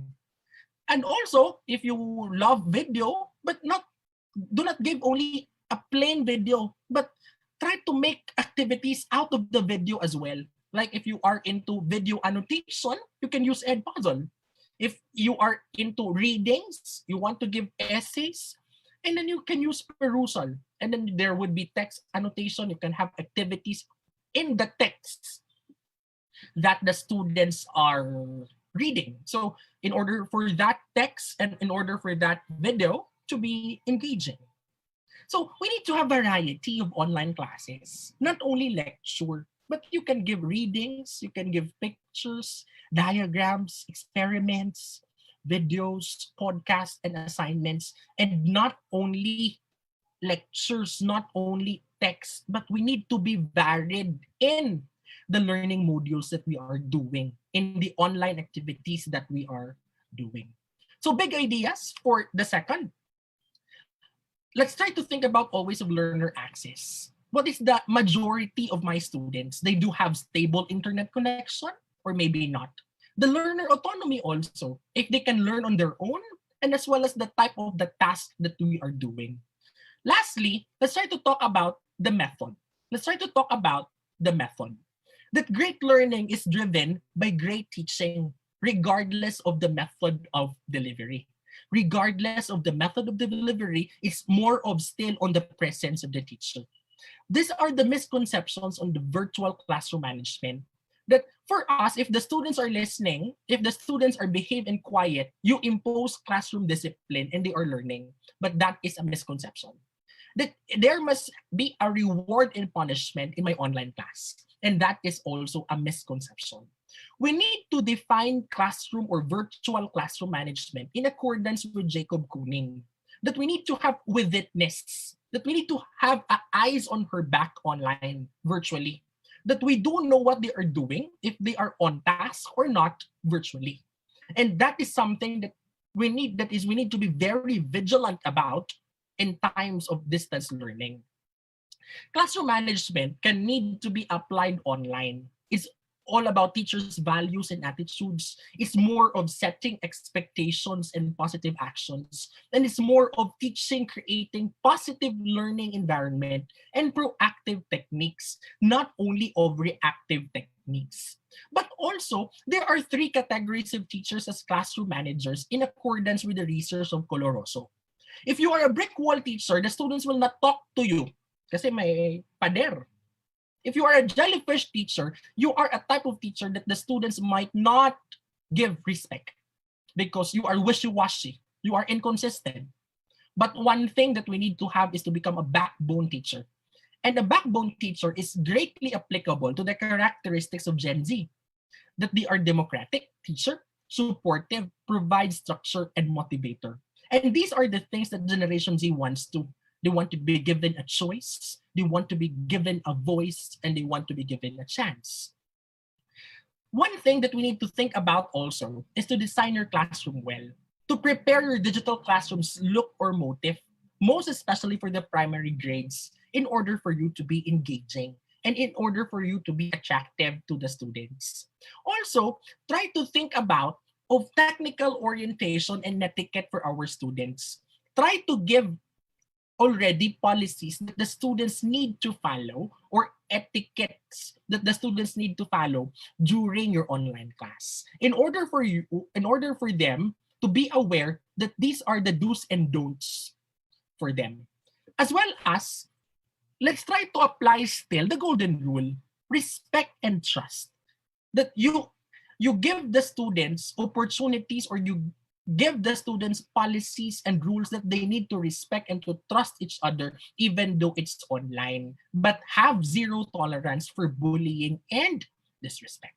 And also, if you love video, but do not give only a plain video, but try to make activities out of the video as well. Like if you are into video annotation, you can use Edpuzzle. If you are into readings, you want to give essays, and then you can use perusal. And then there would be text annotation. You can have activities in the text that the students are reading. So in order for that text and in order for that video to be engaging. So we need to have variety of online classes, not only lecture, but you can give readings, you can give pictures, diagrams, experiments, videos, podcasts, and assignments, and not only lectures, not only text, but we need to be varied in the learning modules that we are doing, in the online activities that we are doing. So big ideas for the second. Let's try to think about always of learner access. What is the majority of my students? They do have stable internet connection or maybe not. The learner autonomy also, if they can learn on their own and as well as the type of the task that we are doing. Lastly, let's try to talk about the method. Let's try to talk about the method. That great learning is driven by great teaching, regardless of the method of delivery. Regardless of the method of delivery, it's more of still on the presence of the teacher. These are the misconceptions on the virtual classroom management. That for us, if the students are listening, if the students are behave and quiet, you impose classroom discipline and they are learning. But that is a misconception. That there must be a reward and punishment in my online class. And that is also a misconception. We need to define classroom or virtual classroom management in accordance with Jacob Kuning. That we need to have with itness, that we need to have eyes on her back online virtually, that we do know what they are doing, if they are on task or not virtually. And that is something that we need to be very vigilant about in times of distance learning. Classroom management can need to be applied online. It's all about teachers' values and attitudes. It's more of setting expectations and positive actions. And it's more of teaching, creating positive learning environment and proactive techniques, not only of reactive techniques. But also, there are three categories of teachers as classroom managers in accordance with the research of Coloroso. If you are a brick wall teacher, the students will not talk to you kasi may pader. If you are a jellyfish teacher, you are a type of teacher that the students might not give respect because you are wishy-washy, you are inconsistent. But one thing that we need to have is to become a backbone teacher. And a backbone teacher is greatly applicable to the characteristics of Gen Z, that they are democratic teacher, supportive, provide structure, and motivator. And these are the things that Generation Z wants to. They want to be given a choice, they want to be given a voice, and they want to be given a chance. One thing that we need to think about also is to design your classroom well. To prepare your digital classroom's look or motif, most especially for the primary grades, in order for you to be engaging and in order for you to be attractive to the students. Also, try to think about of technical orientation and etiquette for our students. Try to give already policies that the students need to follow or etiquettes that the students need to follow during your online class in order for them to be aware that these are the do's and don'ts for them, as well as let's try to apply still the golden rule: respect and trust. That you give the students opportunities, or you give the students policies and rules that they need to respect and to trust each other even though it's online, but have zero tolerance for bullying and disrespect.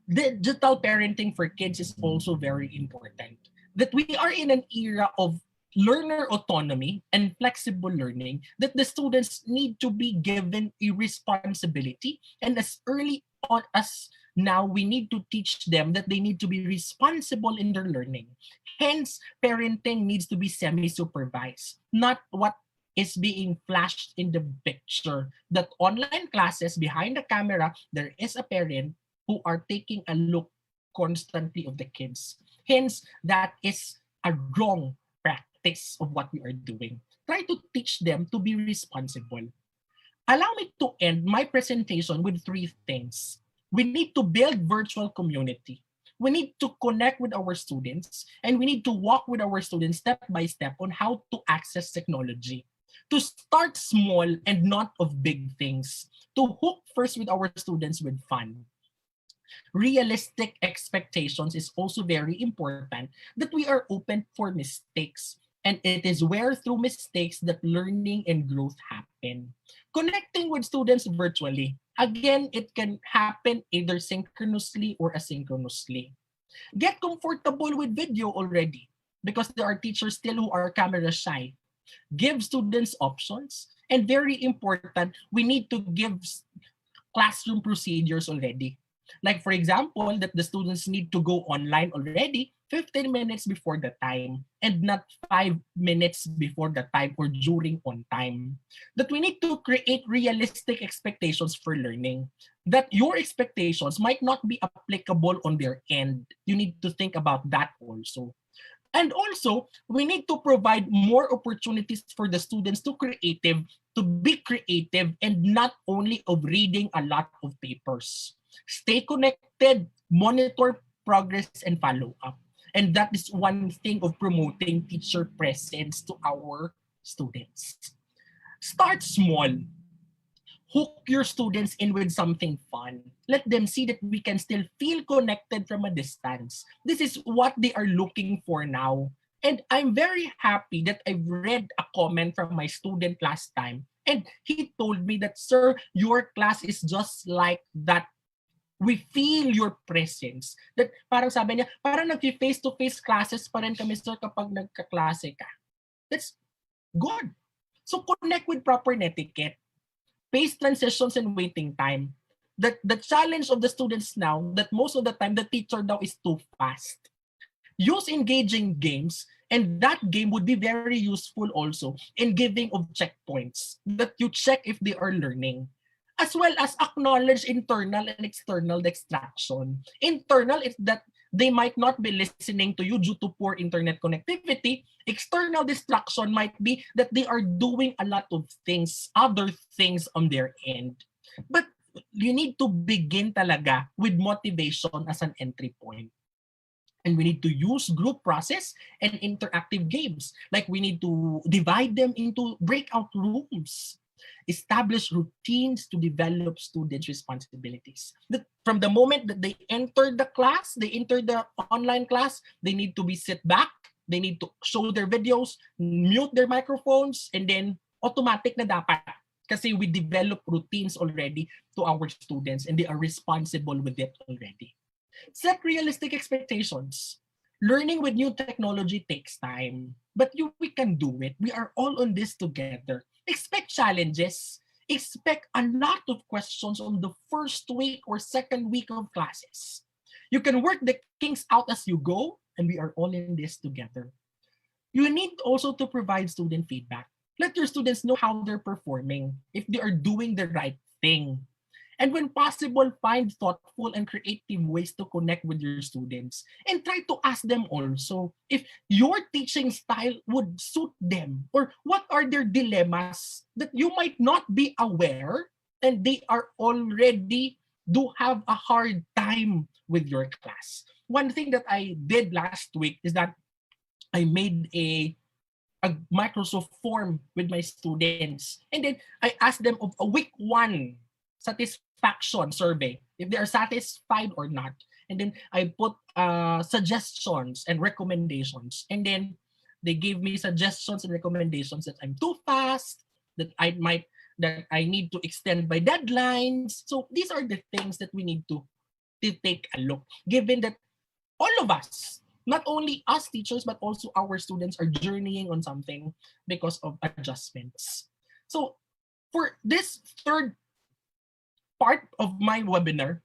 Digital parenting for kids is also very important. That we are in an era of learner autonomy and flexible learning, that the students need to be given a responsibility, and as early on as now we need to teach them that they need to be responsible in their learning. Hence, parenting needs to be semi-supervised, not what is being flashed in the picture. That online classes behind the camera, there is a parent who are taking a look constantly of the kids. Hence, that is a wrong practice of what we are doing. Try to teach them to be responsible. Allow me to end my presentation with three things. We need to build virtual community. We need to connect with our students, and we need to walk with our students step by step on how to access technology. To start small and not of big things. To hook first with our students with fun. Realistic expectations is also very important, that we are open for mistakes. And it is where through mistakes that learning and growth happen. Connecting with students virtually. Again, it can happen either synchronously or asynchronously. Get comfortable with video already, because there are teachers still who are camera shy. Give students options. And very important, we need to give classroom procedures already. Like for example, that the students need to go online already 15 minutes before the time and not 5 minutes before the time or during on time. That we need to create realistic expectations for learning. That your expectations might not be applicable on their end. You need to think about that also. And also, we need to provide more opportunities for the students to be creative and not only of reading a lot of papers. Stay connected, monitor progress, and follow up. And that is one thing of promoting teacher presence to our students. Start small. Hook your students in with something fun. Let them see that we can still feel connected from a distance. This is what they are looking for now. And I'm very happy that I've read a comment from my student last time. And he told me that, sir, your class is just like that. We feel your presence. That parang sabi niya, parang nag-face-to-face classes pa rin kami, sir, kapag nagka-klase ka. That's good. So connect with proper etiquette, pace transitions and waiting time. The challenge of the students now that most of the time the teacher now is too fast. Use engaging games, and that game would be very useful also in giving of checkpoints that you check if they are learning, as well as acknowledge internal and external distraction. Internal is that they might not be listening to you due to poor internet connectivity. External distraction might be that they are doing a lot of things, other things on their end. But you need to begin talaga with motivation as an entry point. And we need to use group process and interactive games. Like we need to divide them into breakout rooms, establish routines to develop students' responsibilities. That from the moment that they enter the class, they enter the online class, they need to be sit back, they need to show their videos, mute their microphones, and then automatic na dapat. Kasi we develop routines already to our students and they are responsible with it already. Set realistic expectations. Learning with new technology takes time, but we can do it. We are all on this together. Expect challenges. Expect a lot of questions on the first week or second week of classes. You can work the kinks out as you go, and we are all in this together. You need also to provide student feedback. Let your students know how they're performing, if they are doing the right thing. And when possible, find thoughtful and creative ways to connect with your students. And try to ask them also if your teaching style would suit them or what are their dilemmas that you might not be aware and they are already do have a hard time with your class. One thing that I did last week is that I made a Microsoft form with my students. And then I asked them of a week one satisfaction survey, if they are satisfied or not. And then I put suggestions and recommendations. And then they gave me suggestions and recommendations that I'm too fast, that I need to extend my deadlines. So these are the things that we need to take a look, given that all of us, not only us teachers, but also our students are journeying on something because of adjustments. So for this third part of my webinar,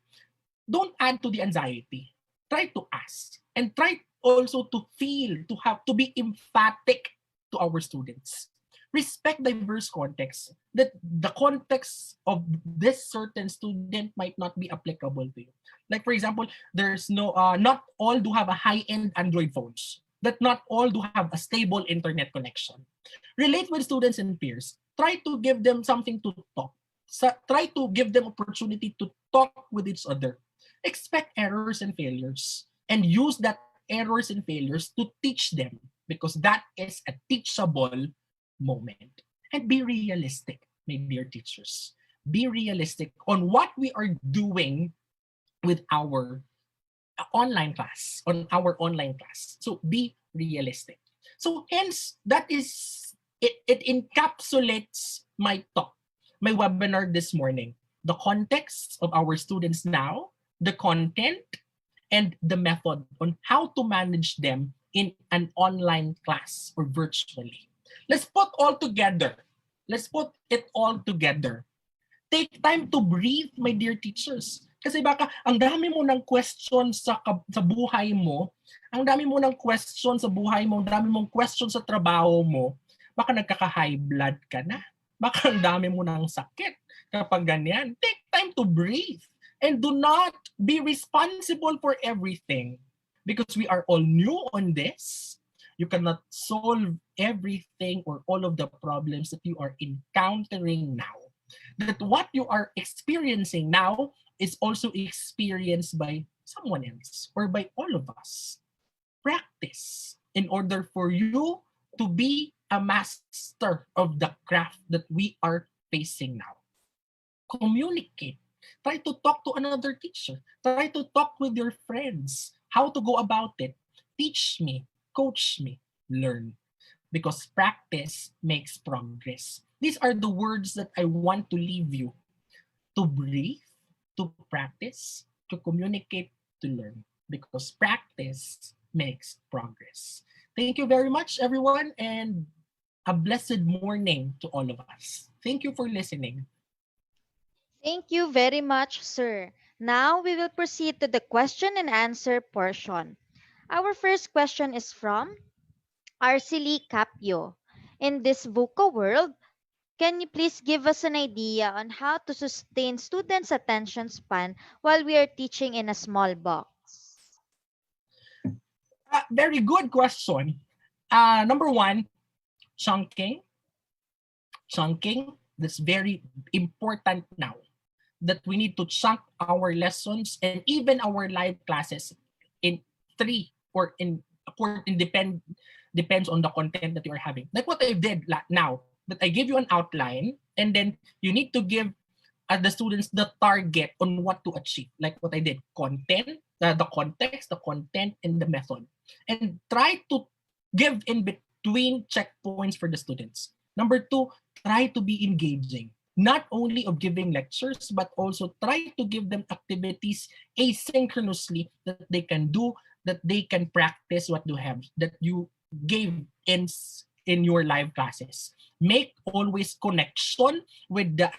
don't add to the anxiety. Try to ask and try also to feel, to be emphatic to our students. Respect diverse contexts. That the context of this certain student might not be applicable to you. Like for example, there's no not all do have a high-end Android phones. That not all do have a stable internet connection. Relate with students and peers. Try to give them something to talk. Try to give them opportunity to talk with each other. Expect errors and failures and use that errors and failures to teach them because that is a teachable moment. And be realistic, my dear teachers. Be realistic on what we are doing with our online class. So be realistic. So hence, that is, it encapsulates my talk, my webinar this morning. The context of our students now, the content, and the method on how to manage them in an online class or virtually. Let's put all together. Let's put it all together. Take time to breathe, my dear teachers. Kasi baka ang dami mo ng questions sa buhay mo, ang dami mo ng questions sa buhay mo, ang dami mong questions sa trabaho mo, baka nagkaka-high blood ka na. Baka ang dami mo ng sakit kapag ganyan. Take time to breathe and do not be responsible for everything because we are all new on this. You cannot solve everything or all of the problems that you are encountering now. That what you are experiencing now is also experienced by someone else or by all of us. Practice in order for you to be a master of the craft that we are facing now. Communicate. Try to talk to another teacher. Try to talk with your friends. How to go about it. Teach me, coach me, learn. Because practice makes progress. These are the words that I want to leave you: to breathe, to practice, to communicate, to learn. Because practice makes progress. Thank you very much, everyone, and a blessed morning to all of us. Thank you for listening. Thank you very much, sir. Now we will proceed to the question and answer portion. Our first question is from Arceli Capio. In this VUCA world, can you please give us an idea on how to sustain students' attention span while we are teaching in a small box? Very good question. Number one, chunking. Chunking, that's very important now, that we need to chunk our lessons and even our live classes in three, or depends on the content that you are having. Like what I did now, that I give you an outline and then you need to give the students the target on what to achieve. Like what I did, content, the context, the content, and the method. And try to give in between checkpoints for the students. Number two, try to be engaging. Not only of giving lectures, but also try to give them activities asynchronously that they can do, that they can practice what you have, that you gave in your live classes. Make always connection with the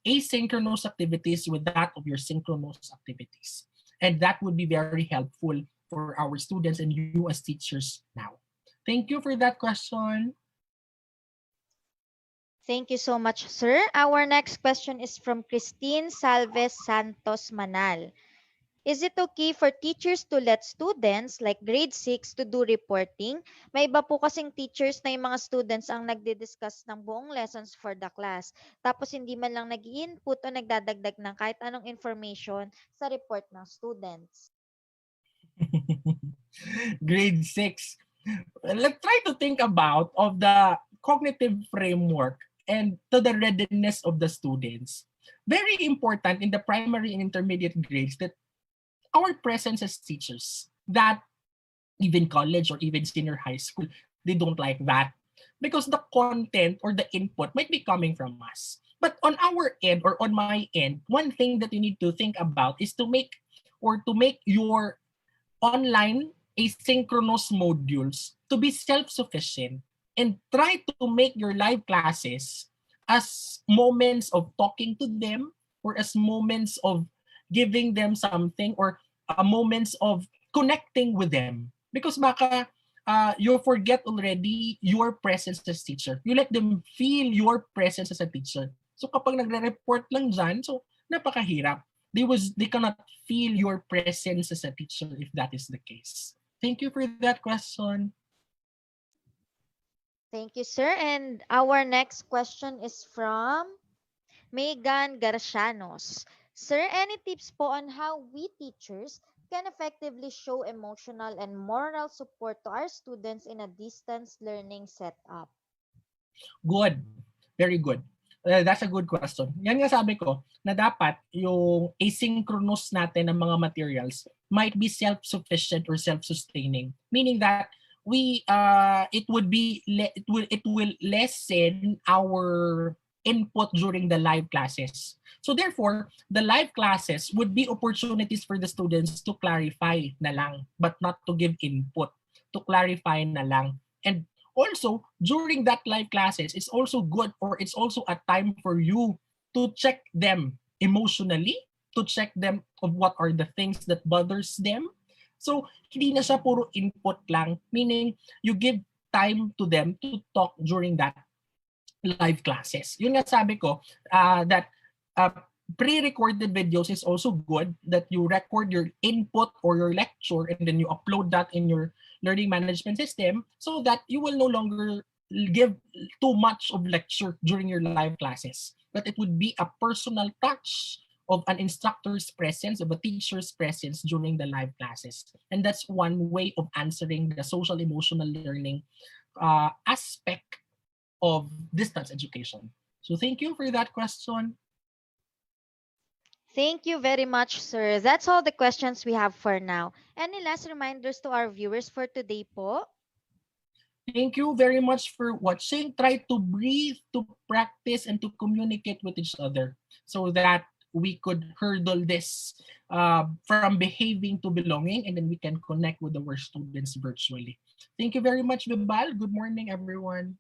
asynchronous activities with that of your synchronous activities. And that would be very helpful for our students and you as teachers now. Thank you for that question. Thank you so much, sir. Our next question is from Christine Salves Santos Manal. Is it okay for teachers to let students like grade 6 to do reporting? May iba po kasing teachers na yung mga students ang nagdi-discuss ng buong lessons for the class. Tapos hindi man lang nag-i-input o nagdadagdag ng kahit anong information sa report ng students. Grade 6. Let's try to think about of the cognitive framework and to the readiness of the students. Very important in the primary and intermediate grades that our presence as teachers, that even college or even senior high school, they don't like that because the content or the input might be coming from us. But on our end or on my end, one thing that you need to think about is to make your online asynchronous modules to be self-sufficient, and try to make your live classes as moments of talking to them, or as moments of giving them something, or moments of connecting with them. Because baka you forget already your presence as teacher. You let them feel your presence as a teacher. So kapag nagre-report lang dyan, so napakahirap. They cannot feel your presence as a teacher if that is the case. Thank you for that question. Thank you, sir. And our next question is from Megan Garcianos. Sir, any tips po on how we teachers can effectively show emotional and moral support to our students in a distance learning setup? Good. Very good. That's a good question. Yan nga sabi ko, na dapat yung asynchronous natin ng mga materials might be self-sufficient or self-sustaining. Meaning that it will lessen our input during the live classes. So therefore, the live classes would be opportunities for the students to clarify na lang, but not to give input. To clarify na lang. And also, during that live classes, it's also good, or it's also a time for you to check them emotionally, to check them of what are the things that bothers them. So, hindi na siya puro input lang, meaning you give time to them to talk during that live classes. Yun nga sabi ko, that pre-recorded videos is also good, that you record your input or your lecture and then you upload that in your learning management system so that you will no longer give too much of lecture during your live classes, but it would be a personal touch of an instructor's presence, of a teacher's presence during the live classes. And that's one way of answering the social emotional learning aspect of distance education. So thank you for that question. Thank you very much, sir. That's all the questions we have for now. Any last reminders to our viewers for today po? Thank you very much for watching. Try to breathe, to practice, and to communicate with each other so that we could hurdle this from behaving to belonging, and then we can connect with our students virtually. Thank you very much, Vibal. Good morning, everyone.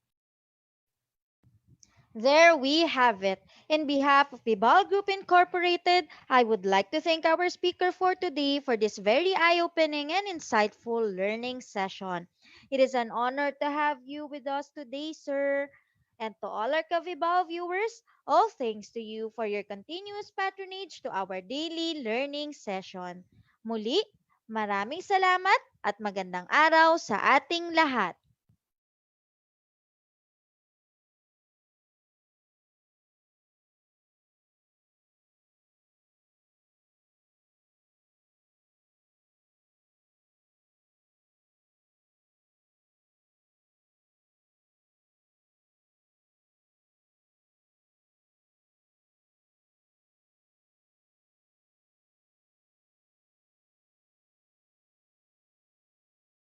There we have it. In behalf of Bibal Group Incorporated, I would like to thank our speaker for today for this very eye-opening and insightful learning session. It is an honor to have you with us today, sir. And to all our Kavibal viewers, all thanks to you for your continuous patronage to our daily learning session. Muli, maraming salamat at magandang araw sa ating lahat.